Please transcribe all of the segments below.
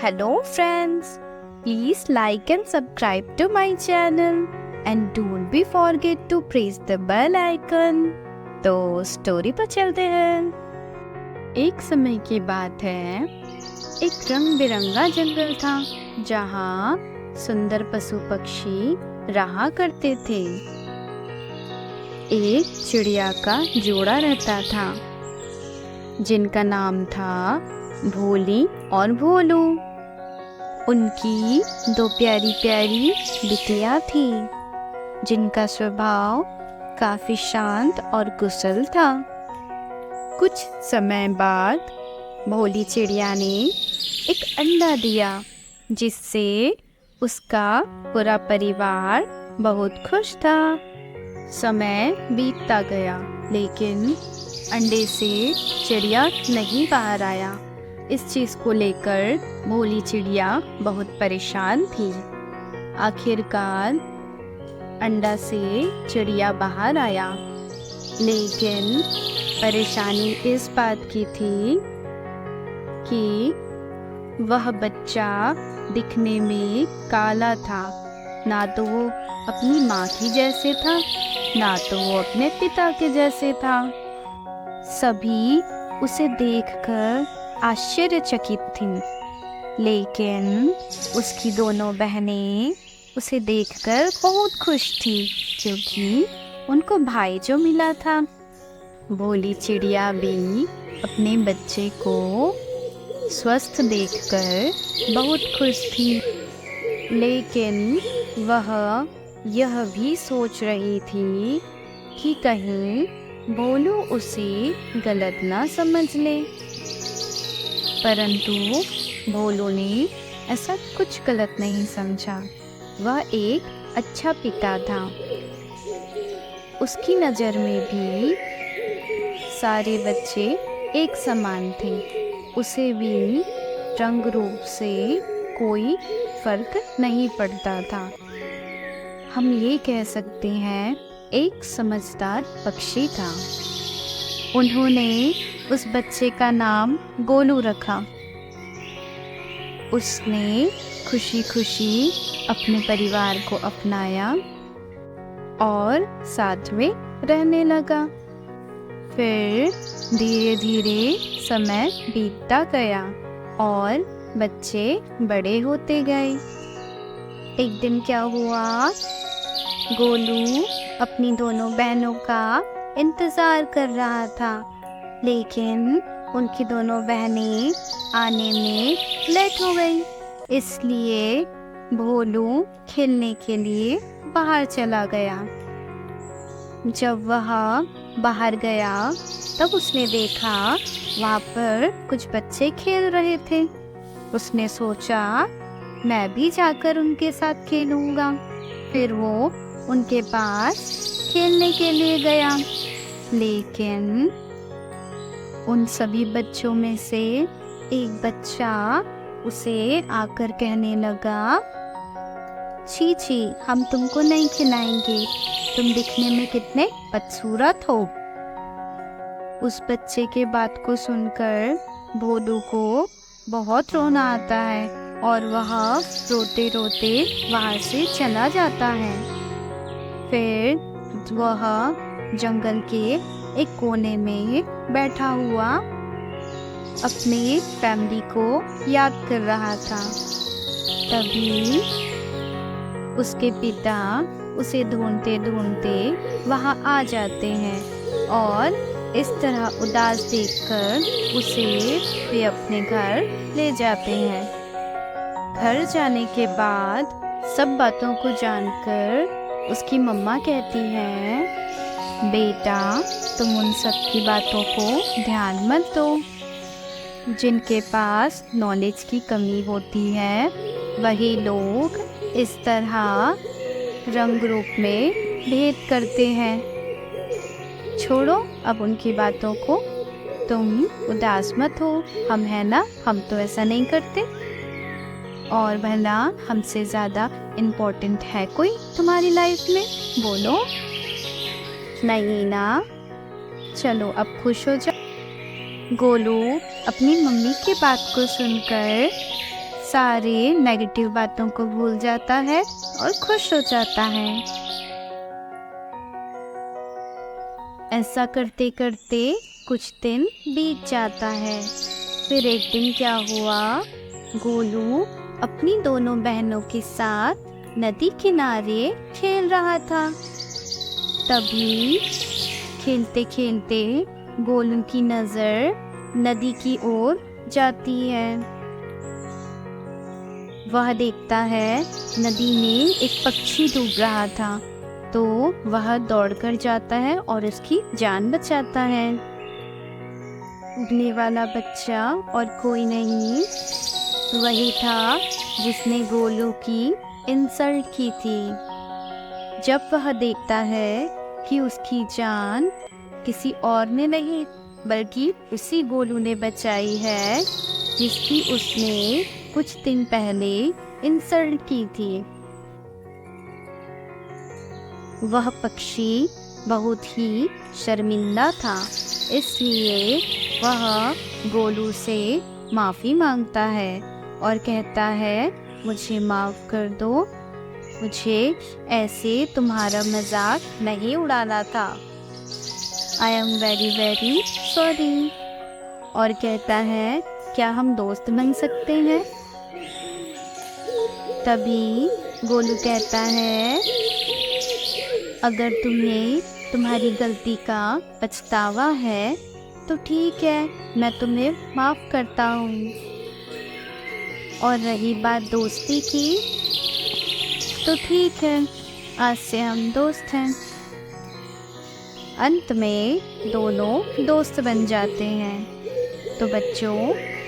Hello friends, please like and subscribe to my channel and don't be forget to press the bell icon। तो story पर चलते हैं। एक समय की बात है, एक रंग बिरंगा जंगल था जहाँ सुंदर पशु पक्षी रहा करते थे। एक चिड़िया का जोड़ा रहता था जिनका नाम था भोली और भोलू। उनकी दो प्यारी प्यारी बिटिया थी जिनका स्वभाव काफी शांत और कुशल था। कुछ समय बाद भोली चिड़िया ने एक अंडा दिया जिससे उसका पूरा परिवार बहुत खुश था। समय बीतता गया लेकिन अंडे से चिड़िया नहीं बाहर आया। इस चीज को लेकर भोली चिड़िया बहुत परेशान थी। आखिरकार अंडा से चिड़िया बाहर आया, लेकिन परेशानी इस बात की थी कि वह बच्चा दिखने में काला था। ना तो वो अपनी माँ की जैसे था, ना तो वो अपने पिता के जैसे था। सभी उसे देखकर आश्चर्यचकित थीं, लेकिन उसकी दोनों बहनें उसे देखकर बहुत खुश थी क्योंकि उनको भाई जो मिला था। भोली चिड़िया भी अपने बच्चे को स्वस्थ देखकर बहुत खुश थी, लेकिन वह यह भी सोच रही थी कि कहीं भोलू उसे गलत ना समझ ले। परंतु भोलू ने ऐसा कुछ गलत नहीं समझा। वह एक अच्छा पिता था। उसकी नज़र में भी सारे बच्चे एक समान थे। उसे भी रंग रूप से कोई फर्क नहीं पड़ता था। हम ये कह सकते हैं एक समझदार पक्षी था। उन्होंने उस बच्चे का नाम गोलू रखा। उसने खुशी खुशी अपने परिवार को अपनाया और साथ में रहने लगा। फिर धीरे धीरे समय बीतता गया और बच्चे बड़े होते गए। एक दिन क्या हुआ, गोलू अपनी दोनों बहनों का इंतजार कर रहा था, लेकिन उनकी दोनों बहनें आने में लेट हो गई। इसलिए भोलू खेलने के लिए बाहर चला गया। जब वह बाहर गया तब उसने देखा वहाँ पर कुछ बच्चे खेल रहे थे। उसने सोचा मैं भी जाकर उनके साथ खेलूँगा। फिर वो उनके पास खेलने के लिए गया, लेकिन उन सभी बच्चों में से एक बच्चा उसे आकर कहने लगा, छी छी, हम तुमको नहीं खिलाएंगे, तुम दिखने में कितने बदसूरत हो। उस बच्चे के बात को सुनकर भोलू को बहुत रोना आता है और वह रोते रोते वहाँ से चला जाता है। फिर वह जंगल के एक कोने में बैठा हुआ अपनी फैमिली को याद कर रहा था। तभी उसके पिता उसे ढूंढते ढूंढते वहाँ आ जाते हैं और इस तरह उदास देखकर उसे वे अपने घर ले जाते हैं। घर जाने के बाद सब बातों को जानकर उसकी मम्मा कहती है, बेटा तुम उन सब की बातों को ध्यान मत दो। जिनके पास नॉलेज की कमी होती है वही लोग इस तरह रंग रूप में भेद करते हैं। छोड़ो अब उनकी बातों को, तुम उदास मत हो। हम है ना, हम तो ऐसा नहीं करते। और भला हमसे ज़्यादा इम्पोर्टेंट है कोई तुम्हारी लाइफ में? बोलो। नहीं ना? चलो अब खुश हो जाओ। गोलू अपनी मम्मी की बात को सुनकर सारे नेगेटिव बातों को भूल जाता है और खुश हो जाता है। ऐसा करते करते कुछ दिन बीत जाता है। फिर एक दिन क्या हुआ, गोलू अपनी दोनों बहनों के साथ नदी किनारे खेल रहा था। तभी खेलते खेलते गोलू की नज़र नदी की ओर जाती है। वह देखता है नदी में एक पक्षी डूब रहा था, तो वह दौड़कर जाता है और उसकी जान बचाता है। डूबने वाला बच्चा और कोई नहीं, वही था जिसने गोलू की इंसल्ट की थी। जब वह देखता है कि उसकी जान किसी और ने नहीं बल्कि उसी गोलू ने बचाई है जिसकी उसने कुछ दिन पहले इंसल्ट की थी, वह पक्षी बहुत ही शर्मिंदा था। इसलिए वह गोलू से माफ़ी मांगता है और कहता है, मुझे माफ़ कर दो, मुझे ऐसे तुम्हारा मजाक नहीं उड़ाना था। I am very very sorry. और कहता है, क्या हम दोस्त बन सकते हैं? तभी गोलू कहता है, अगर तुम्हें तुम्हारी गलती का पछतावा है तो ठीक है, मैं तुम्हें माफ़ करता हूँ। और रही बात दोस्ती की, तो ठीक है, आज से हम दोस्त हैं। अंत में दोनों दोस्त बन जाते हैं। तो बच्चों,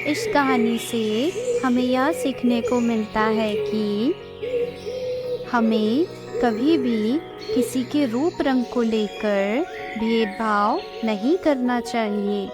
इस कहानी से हमें यह सीखने को मिलता है कि हमें कभी भी किसी के रूप रंग को लेकर भेदभाव नहीं करना चाहिए।